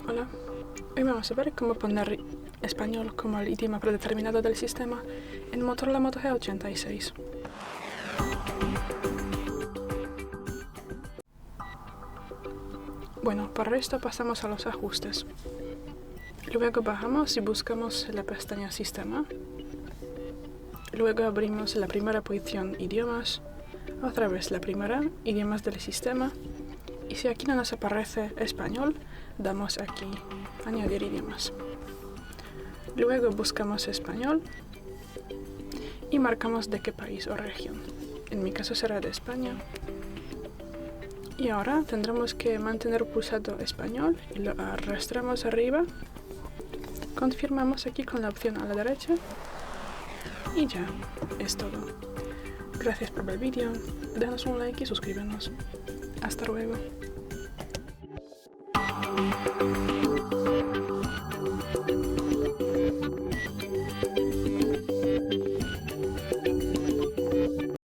Hola, hoy vamos a ver cómo poner español como el idioma predeterminado del sistema en Motorola Moto G86. Bueno, para esto pasamos a los ajustes. Luego bajamos y buscamos la pestaña Sistema. Luego abrimos la primera posición Idiomas, otra vez la primera, Idiomas del sistema. Y si aquí no nos aparece español, damos aquí Añadir idiomas. Luego buscamos español y marcamos de qué país o región. En mi caso será de España. Y ahora tendremos que mantener pulsado español y lo arrastramos arriba. Confirmamos aquí con la opción a la derecha. Y ya, es todo. Gracias por ver el vídeo, danos un like y suscríbenos. Hasta luego.